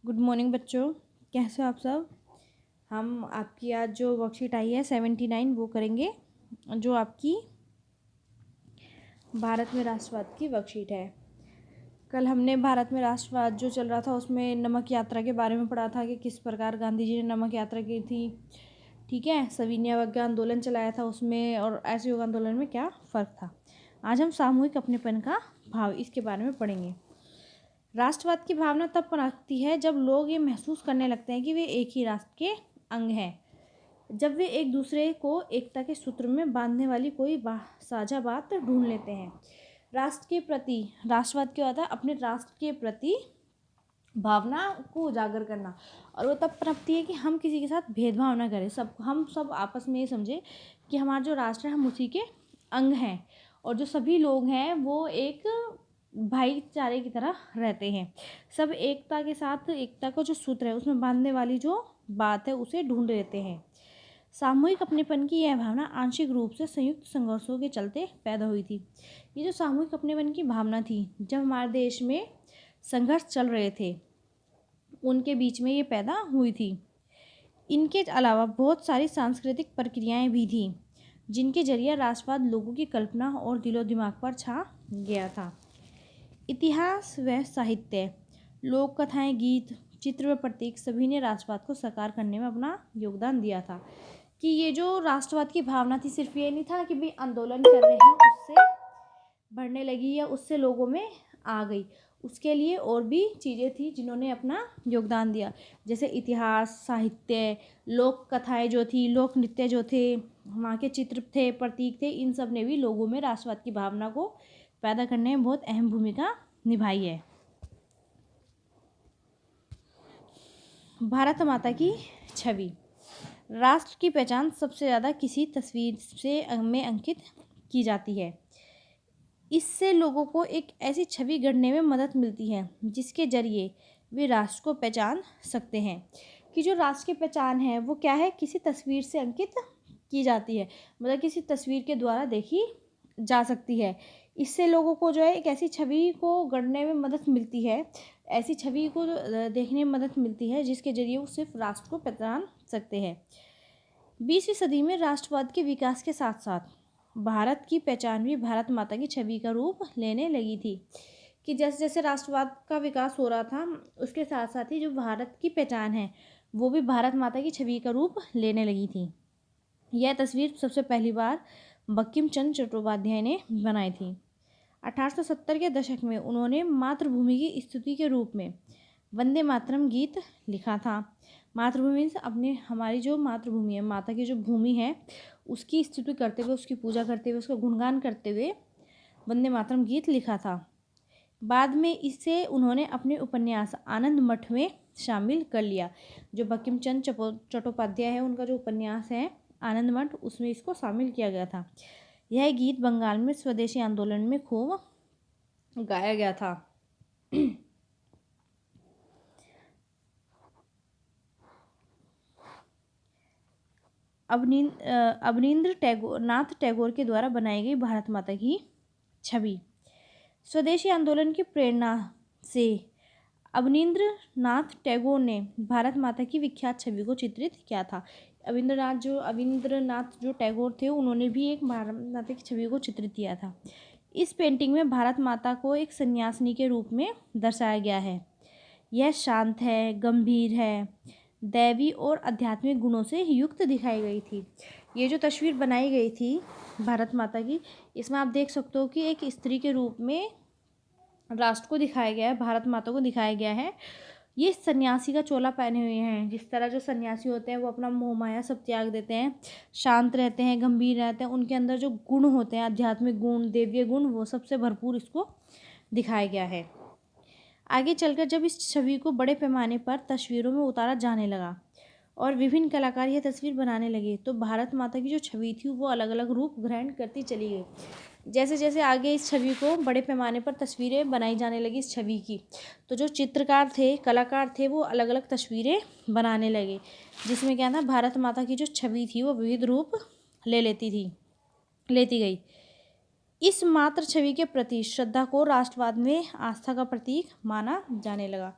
Good morning बच्चों। कैसे हो आप सब। हम आपकी आज जो वर्कशीट आई है 79 वो करेंगे, जो आपकी भारत में राष्ट्रवाद की वर्कशीट है। कल हमने भारत में राष्ट्रवाद जो चल रहा था उसमें नमक यात्रा के बारे में पढ़ा था कि किस प्रकार गांधी जी ने नमक यात्रा की थी। ठीक है, सविनय अवज्ञा आंदोलन चलाया था उसमें, और असहयोग आंदोलन में क्या फ़र्क था। आज हम सामूहिक अपनेपन का भाव इसके बारे में पढ़ेंगे। राष्ट्रवाद की भावना तब पनपती है जब लोग ये महसूस करने लगते हैं कि वे एक ही राष्ट्र के अंग हैं, जब वे एक दूसरे को एकता के सूत्र में बांधने वाली कोई साझा बात ढूंढ लेते हैं। राष्ट्र के प्रति राष्ट्रवाद क्या होता है? अपने राष्ट्र के प्रति भावना को उजागर करना, और वो तब पनपती है कि हम किसी के साथ भेदभाव ना करें, हम सब आपस में ये समझे कि हमारा जो राष्ट्र है हम उसी के अंग हैं, और जो सभी लोग हैं वो एक भाईचारे की तरह रहते हैं। सब एकता के साथ एकता का जो सूत्र है उसमें बांधने वाली जो बात है उसे ढूंढ लेते हैं। सामूहिक अपनेपन की यह भावना आंशिक रूप से संयुक्त संघर्षों के चलते पैदा हुई थी। ये जो सामूहिक अपनेपन की भावना थी, जब हमारे देश में संघर्ष चल रहे थे उनके बीच में ये पैदा हुई थी। इनके अलावा बहुत सारी सांस्कृतिक प्रक्रियाएं भी थीं जिनके जरिए राष्ट्रवाद लोगों की कल्पना और दिलो दिमाग पर छा गया था। इतिहास व साहित्य, लोक कथाएं, गीत, चित्र व प्रतीक सभी ने राष्ट्रवाद को साकार करने में अपना योगदान दिया था। कि ये जो राष्ट्रवाद की भावना थी सिर्फ ये नहीं था कि भाई आंदोलन कर रहे हैं उससे बढ़ने लगी या उससे लोगों में आ गई, उसके लिए और भी चीज़ें थी जिन्होंने अपना योगदान दिया, जैसे इतिहास, साहित्य, लोक कथाएँ जो थी, लोक नृत्य जो थे, वहाँ के चित्र थे, प्रतीक थे, इन सब ने भी लोगों में राष्ट्रवाद की भावना को पैदा करने में बहुत अहम भूमिका निभाई है। भारत माता की छवि। राष्ट्र की पहचान सबसे ज़्यादा किसी तस्वीर से में अंकित की जाती है। इससे लोगों को एक ऐसी छवि गढ़ने में मदद मिलती है जिसके जरिए वे राष्ट्र को पहचान सकते हैं। कि जो राष्ट्र की पहचान है वो क्या है? किसी तस्वीर से अंकित की जाती है, मतलब किसी तस्वीर के द्वारा देखी जा सकती है। इससे लोगों को जो है एक ऐसी छवि को गढ़ने में मदद मिलती है, ऐसी छवि को देखने में मदद मिलती है जिसके जरिए वो सिर्फ राष्ट्र को पहचान सकते हैं। 20वीं सदी में राष्ट्रवाद के विकास के साथ साथ भारत की पहचान भी भारत माता की छवि का रूप लेने लगी थी। कि जैसे जैसे राष्ट्रवाद का विकास हो रहा था उसके साथ साथ ही जो भारत की पहचान है वो भी भारत माता की छवि का रूप लेने लगी थी। यह तस्वीर सबसे पहली बार बंकिम चंद्र चट्टोपाध्याय ने बनाई थी। 1870 के दशक में उन्होंने मातृभूमि की स्तुति के रूप में वंदे मातरम गीत लिखा था। मातृभूमि से अपने हमारी जो मातृभूमि है, माता की जो भूमि है, उसकी स्तुति करते हुए, उसकी पूजा करते हुए, उसका गुणगान करते हुए वंदे मातरम गीत लिखा था। बाद में इसे उन्होंने अपने उपन्यास आनंद मठ में शामिल कर लिया। जो बंकिम चंद्र चट्टोपाध्याय है उनका जो उपन्यास है आनंद मठ, उसमें इसको शामिल किया गया था। यह गीत बंगाल में स्वदेशी आंदोलन में खूब गाया गया था। अवनींद्र टैगोर नाथ टैगोर के द्वारा बनाई गई भारत माता की छवि। स्वदेशी आंदोलन की प्रेरणा से अवनींद्र नाथ टैगोर ने भारत माता की विख्यात छवि को चित्रित किया था। अविंद्रनाथ जो टैगोर थे उन्होंने भी एक भारत माता की छवि को चित्रित किया था। इस पेंटिंग में भारत माता को एक सन्यासिनी के रूप में दर्शाया गया है। यह शांत है, गंभीर है, दैवी और आध्यात्मिक गुणों से युक्त दिखाई गई थी। ये जो तस्वीर बनाई गई थी भारत माता की, इसमें आप देख सकते हो कि एक स्त्री के रूप में राष्ट्र को दिखाया गया है, भारत माता को दिखाया गया है। ये सन्यासी का चोला पहने हुए हैं। जिस तरह जो सन्यासी होते हैं वो अपना मोह माया सब त्याग देते हैं, शांत रहते हैं, गंभीर रहते हैं, उनके अंदर जो गुण होते हैं, आध्यात्मिक गुण, देवीय गुण, वो सबसे भरपूर इसको दिखाया गया है। आगे चलकर जब इस छवि को बड़े पैमाने पर तस्वीरों में उतारा जाने लगा और विभिन्न कलाकार यह तस्वीर बनाने लगे तो भारत माता की जो छवि थी वो अलग अलग रूप ग्रहण करती चली गई। जैसे जैसे आगे इस छवि को बड़े पैमाने पर तस्वीरें बनाई जाने लगी इस छवि की, तो जो चित्रकार थे, कलाकार थे, वो अलग अलग तस्वीरें बनाने लगे, जिसमें क्या था, भारत माता की जो छवि थी वो विविध रूप लेती गई। इस मात्र छवि के प्रति श्रद्धा को राष्ट्रवाद में आस्था का प्रतीक माना जाने लगा।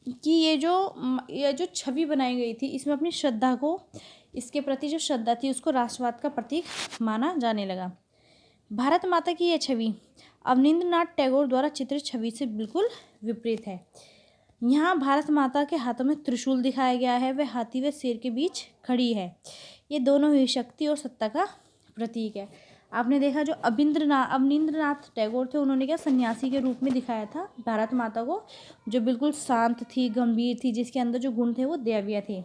कि ये जो छवि बनाई गई थी, इसमें अपनी श्रद्धा को, इसके प्रति जो श्रद्धा थी उसको राष्ट्रवाद का प्रतीक माना जाने लगा। भारत माता की यह छवि अवनींद्रनाथ टैगोर द्वारा चित्रित छवि से बिल्कुल विपरीत है। यहाँ भारत माता के हाथों में त्रिशूल दिखाया गया है, वह हाथी व शेर के बीच खड़ी है। ये दोनों ही शक्ति और सत्ता का प्रतीक है। आपने देखा जो अवनींद्रनाथ टैगोर थे, उन्होंने क्या सन्यासी के रूप में दिखाया था भारत माता को, जो बिल्कुल शांत थी, गंभीर थी, जिसके अंदर जो गुण थे वो दैवीय थे।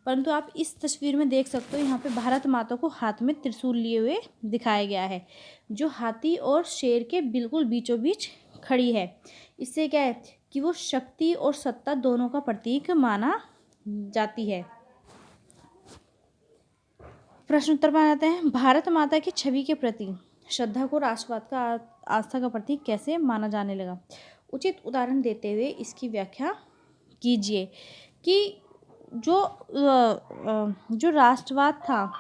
परंतु आप इस तस्वीर में देख सकते हो, यहाँ पे भारत माता को हाथ में त्रिशूल लिए हुए दिखाया गया है, जो हाथी और शेर के बिल्कुल बीचों बीच खड़ी है। इससे क्या है कि वो शक्ति और सत्ता दोनों का प्रतीक माना जाती है। प्रश्न उत्तर पर आते हैं। भारत माता की छवि के प्रति श्रद्धा को राष्ट्रवाद का आस्था का प्रतीक कैसे माना जाने लगा? उचित उदाहरण देते हुए इसकी व्याख्या कीजिए कि जो राष्ट्रवाद था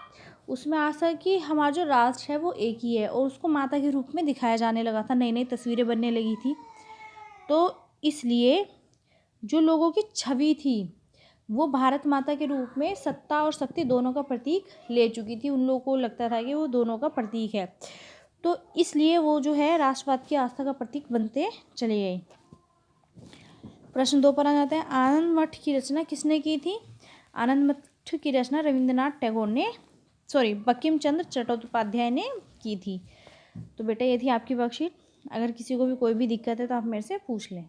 उसमें आशा कि हमारा जो राष्ट्र है वो एक ही है, और उसको माता के रूप में दिखाया जाने लगा था, नई नई तस्वीरें बनने लगी थी। तो इसलिए जो लोगों की छवि थी वो भारत माता के रूप में सत्ता और शक्ति दोनों का प्रतीक ले चुकी थी। उन लोगों को लगता था कि वो दोनों का प्रतीक है, तो इसलिए वो जो है राष्ट्रवाद की आस्था का प्रतीक बनते चले गए। प्रश्न 2 पर आ जाते हैं। आनंद मठ की रचना किसने की थी? आनंद मठ की रचना रविंद्रनाथ टैगोर ने बंकिम चंद्र चट्टोपाध्याय ने की थी। तो बेटा ये थी आपकी वर्कशीट। अगर किसी को भी कोई भी दिक्कत है तो आप मेरे से पूछ लें।